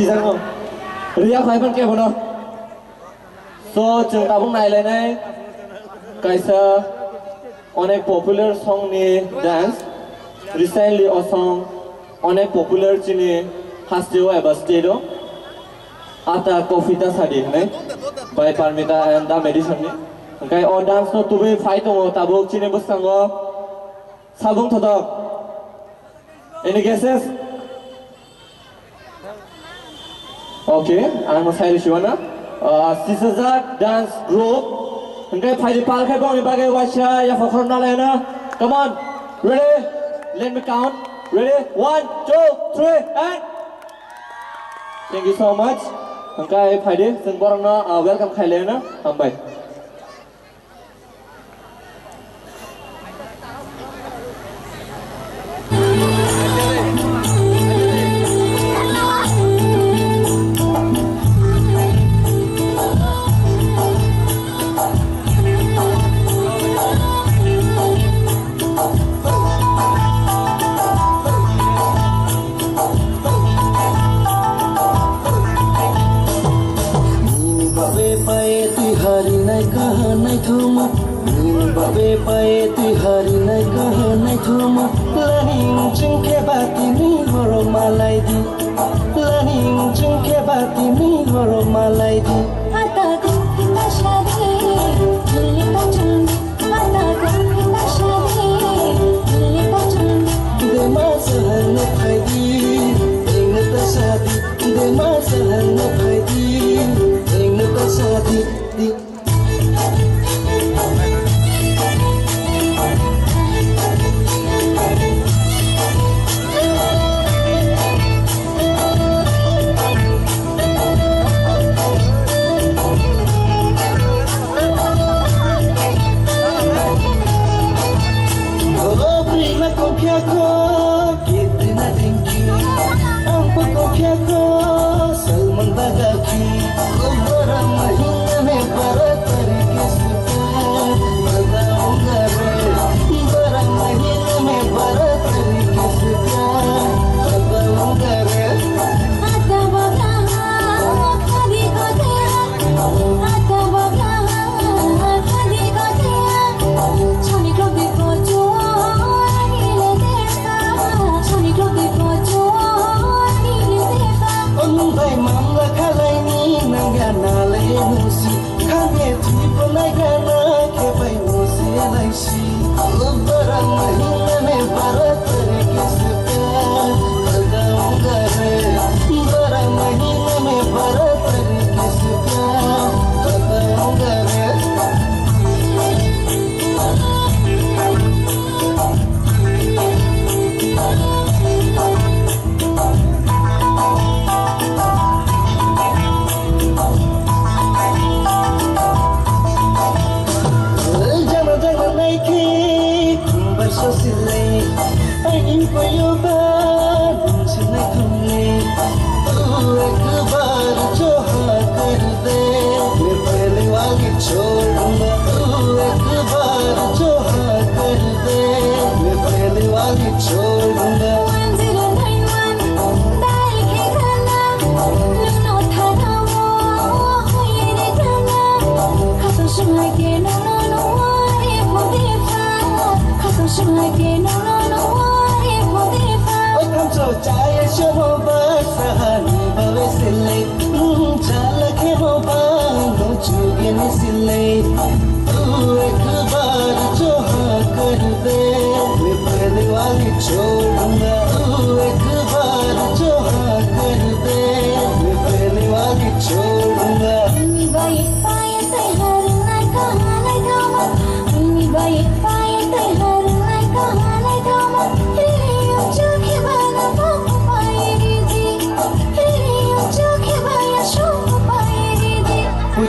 jango riya khaiban ke bono so जों दाबुं नायलायनाय kaisa onek popular song ni dance recently a song onek popular chini hasteo eba stage ata kofita sadi ne by Parmita and the medicine ni kai o dance no tubi fight o tabuk chini busango sabung thodok any guesses okay I'm a Cyrus Shiwana Sisazak dance group okay fight pal kai bong bagai washa ya fokhron na lena come on ready let me count ready 1 2 3 and thank you so much okay fight जों बरंनो welcome खायलेना हामबाय Babe pae tu hari nai kaha nai thuma laning chungke bati ni horo malai di laning chungke bati ni horo malai di ata ko kita shade dili ta chungi ata ko kita shade dili ta chungi de masahan na phaidi eng ta shadi de masahan na phaidi eng ta shadi di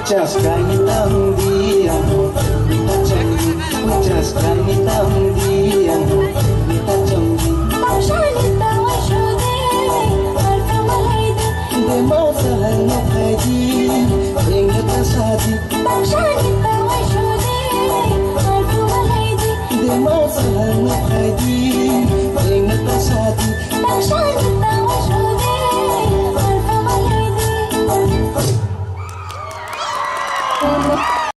Just kami tahu dia, kita janji. Just kami tahu dia, kita janji. Bangshani tawa shude, alfa malaida. De masalah nak haji, ingat asadi. Bangshani.